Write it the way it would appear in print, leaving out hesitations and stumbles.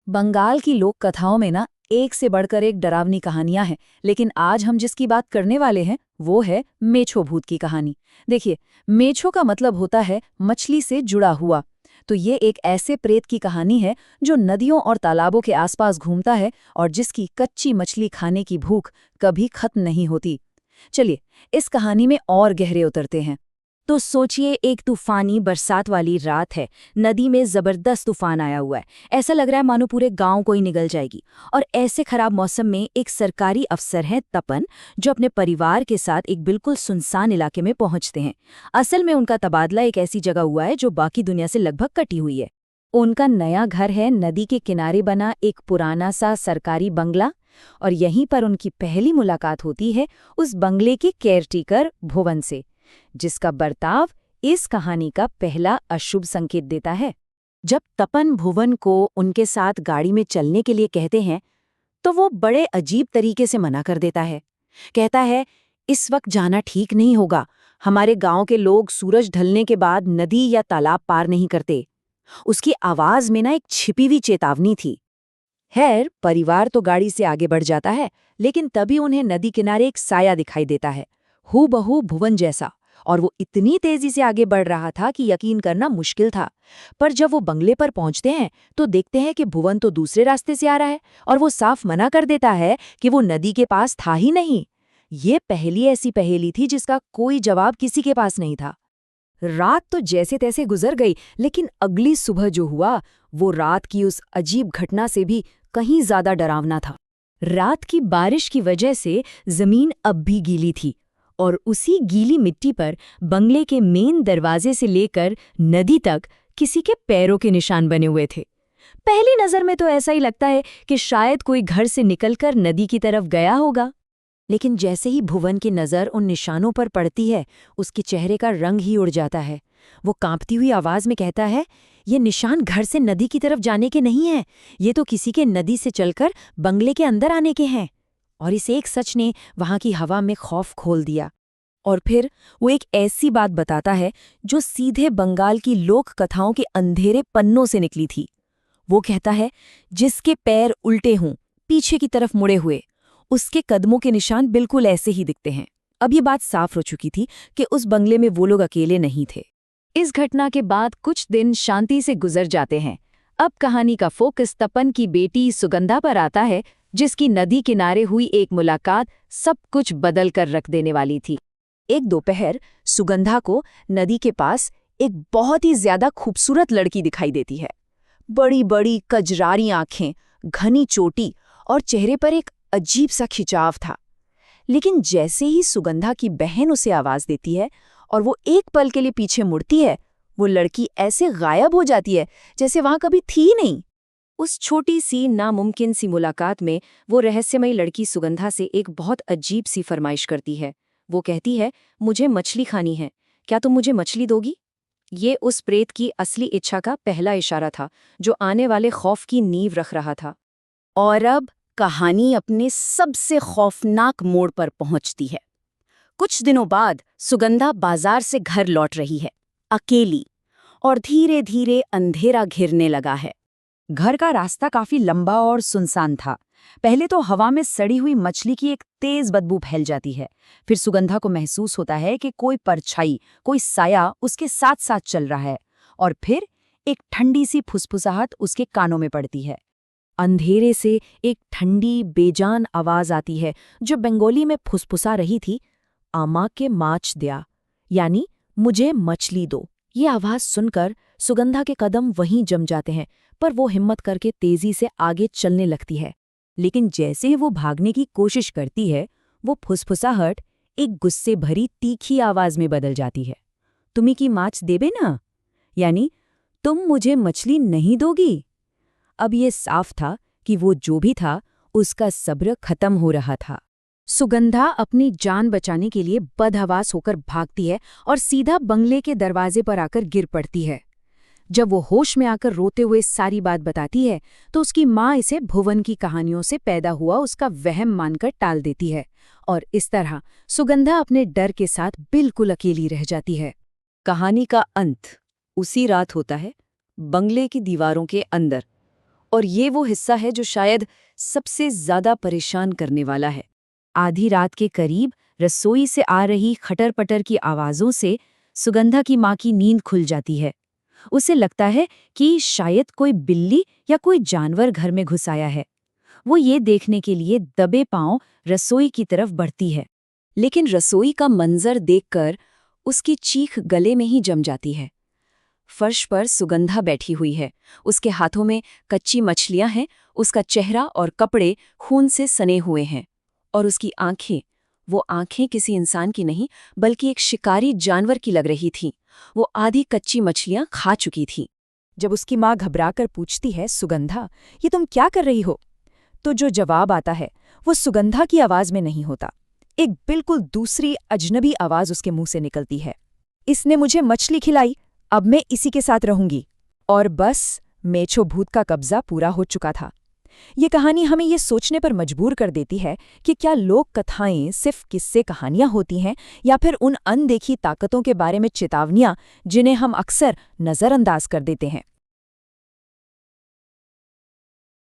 बंगाल की लोक कथाओं में ना एक से बढ़कर एक डरावनी कहानियां हैं, लेकिन आज हम जिसकी बात करने वाले हैं वो है मेछो भूत की कहानी। देखिए, मेछो का मतलब होता है मछली से जुड़ा हुआ। तो ये एक ऐसे प्रेत की कहानी है जो नदियों और तालाबों के आसपास घूमता है और जिसकी कच्ची मछली खाने की भूख कभी खत्म नहीं होती। चलिए, इस कहानी में और गहरे उतरते हैं। तो सोचिए, एक तूफानी बरसात वाली रात है। नदी में जबरदस्त तूफान आया हुआ है। ऐसा लग रहा है मानो पूरे गांव को ही निगल जाएगी। और ऐसे खराब मौसम में एक सरकारी अफसर है तपन, जो अपने परिवार के साथ एक बिल्कुल सुनसान इलाके में पहुंचते हैं। असल में उनका तबादला एक ऐसी जगह हुआ है जो बाकी दुनिया से लगभग कटी हुई है। उनका नया घर है नदी के किनारे बना एक पुराना सा सरकारी बंगला। और यहीं पर उनकी पहली मुलाकात होती है उस बंगले के केयरटेकर भुवन से, जिसका बर्ताव इस कहानी का पहला अशुभ संकेत देता है। जब तपन भुवन को उनके साथ गाड़ी में चलने के लिए कहते हैं तो वो बड़े अजीब तरीके से मना कर देता है। कहता है, इस वक्त जाना ठीक नहीं होगा। हमारे गांव के लोग सूरज ढलने के बाद नदी या तालाब पार नहीं करते। उसकी आवाज में ना एक छिपी हुई चेतावनी थी। खैर, परिवार तो गाड़ी से आगे बढ़ जाता है, लेकिन तभी उन्हें नदी किनारे एक साया दिखाई देता है, हूबहू भुवन जैसा। और वो इतनी तेजी से आगे बढ़ रहा था कि यकीन करना मुश्किल था। पर जब वो बंगले पर पहुंचते हैं तो देखते हैं कि भुवन तो दूसरे रास्ते से आ रहा है और वो साफ मना कर देता है कि वो नदी के पास था ही नहीं। ये पहली ऐसी पहेली थी जिसका कोई जवाब किसी के पास नहीं था। रात तो जैसे तैसे गुजर गई, लेकिन अगली सुबह जो हुआ वो रात की उस अजीब घटना से भी कहीं ज्यादा डरावना था। रात की बारिश की वजह से जमीन अब भी गीली थी और उसी गीली मिट्टी पर बंगले के मेन दरवाजे से लेकर नदी तक किसी के पैरों के निशान बने हुए थे। पहली नजर में तो ऐसा ही लगता है कि शायद कोई घर से निकलकर नदी की तरफ गया होगा। लेकिन जैसे ही भुवन की नज़र उन निशानों पर पड़ती है, उसके चेहरे का रंग ही उड़ जाता है। वो कांपती हुई आवाज में कहता है, ये निशान घर से नदी की तरफ जाने के नहीं हैं, ये तो किसी के नदी से चलकर बंगले के अंदर आने के हैं। और इस एक सच ने वहां की हवा में खौफ खोल दिया। और फिर वो एक ऐसी बात बताता है जो सीधे बंगाल की लोक कथाओं के अंधेरे पन्नों से निकली थी। वो कहता है, जिसके पैर उल्टे हों, पीछे की तरफ मुड़े हुए, उसके कदमों के निशान बिल्कुल ऐसे ही दिखते हैं। अब ये बात साफ हो चुकी थी कि उस बंगले में वो लोग अकेले नहीं थे। इस घटना के बाद कुछ दिन शांति से गुजर जाते हैं। अब कहानी का फोकस तपन की बेटी सुगंधा पर आता है, जिसकी नदी किनारे हुई एक मुलाकात सब कुछ बदल कर रख देने वाली थी। एक दोपहर सुगंधा को नदी के पास एक बहुत ही ज्यादा खूबसूरत लड़की दिखाई देती है। बड़ी बड़ी कजरारी आंखें, घनी चोटी और चेहरे पर एक अजीब सा खिंचाव था। लेकिन जैसे ही सुगंधा की बहन उसे आवाज देती है और वो एक पल के लिए पीछे मुड़ती है, वो लड़की ऐसे गायब हो जाती है जैसे वहां कभी थी ही नहीं। उस छोटी सी नामुमकिन सी मुलाकात में वो रहस्यमयी लड़की सुगंधा से एक बहुत अजीब सी फरमाइश करती है। वो कहती है, मुझे मछली खानी है, क्या तुम मुझे मछली दोगी? ये उस प्रेत की असली इच्छा का पहला इशारा था, जो आने वाले खौफ की नींव रख रहा था। और अब कहानी अपने सबसे खौफनाक मोड़ पर पहुंचती है। कुछ दिनों बाद सुगंधा बाजार से घर लौट रही है, अकेली, और धीरे धीरे अंधेरा घिरने लगा है। घर का रास्ता काफी लंबा और सुनसान था। पहले तो हवा में सड़ी हुई मछली की एक तेज बदबू फैल जाती है। फिर सुगंधा को महसूस होता है कि कोई परछाई, कोई साया उसके साथ साथ चल रहा है। और फिर एक ठंडी सी फुसफुसाहट उसके कानों में पड़ती है। अंधेरे से एक ठंडी बेजान आवाज आती है जो बंगाली में फुसफुसा रही थी, आमा के माच दिया, यानी मुझे मछली दो। ये आवाज सुनकर सुगंधा के कदम वहीं जम जाते हैं, पर वो हिम्मत करके तेजी से आगे चलने लगती है। लेकिन जैसे ही वो भागने की कोशिश करती है, वो फुसफुसाहट एक गुस्से भरी तीखी आवाज में बदल जाती है। तुम्ही की माच देबे ना, यानी तुम मुझे मछली नहीं दोगी। अब ये साफ था कि वो जो भी था उसका सब्र खत्म हो रहा था। सुगंधा अपनी जान बचाने के लिए बदहवास होकर भागती है और सीधा बंगले के दरवाजे पर आकर गिर पड़ती है। जब वो होश में आकर रोते हुए सारी बात बताती है तो उसकी माँ इसे भुवन की कहानियों से पैदा हुआ उसका वहम मानकर टाल देती है, और इस तरह सुगंधा अपने डर के साथ बिल्कुल अकेली रह जाती है। कहानी का अंत उसी रात होता है, बंगले की दीवारों के अंदर। और ये वो हिस्सा है जो शायद सबसे ज्यादा परेशान करने वाला है। आधी रात के करीब रसोई से आ रही खटर-पटर की आवाज़ों से सुगंधा की माँ की नींद खुल जाती है। उसे लगता है कि शायद कोई बिल्ली या कोई जानवर घर में घुस आया है। वो ये देखने के लिए दबे पांव रसोई की तरफ बढ़ती है। लेकिन रसोई का मंजर देखकर उसकी चीख गले में ही जम जाती है। फर्श पर सुगंधा बैठी हुई है, उसके हाथों में कच्ची मछलियां हैं, उसका चेहरा और कपड़े खून से सने हुए हैं, और उसकी आंखें, वो आंखें किसी इंसान की नहीं बल्कि एक शिकारी जानवर की लग रही थीं। वो आधी कच्ची मछलियां खा चुकी थीं। जब उसकी माँ घबराकर पूछती है, सुगंधा, ये तुम क्या कर रही हो? तो जो जवाब आता है वो सुगंधा की आवाज में नहीं होता। एक बिल्कुल दूसरी अजनबी आवाज उसके मुंह से निकलती है। इसने मुझे मछली खिलाई, अब मैं इसी के साथ रहूंगी। और बस मेछो भूत का कब्जा पूरा हो चुका था। ये कहानी हमें ये सोचने पर मजबूर कर देती है कि क्या लोक कथाएं सिर्फ किस्से कहानियां होती हैं या फिर उन अनदेखी ताकतों के बारे में चेतावनियां जिन्हें हम अक्सर नज़रअंदाज कर देते हैं।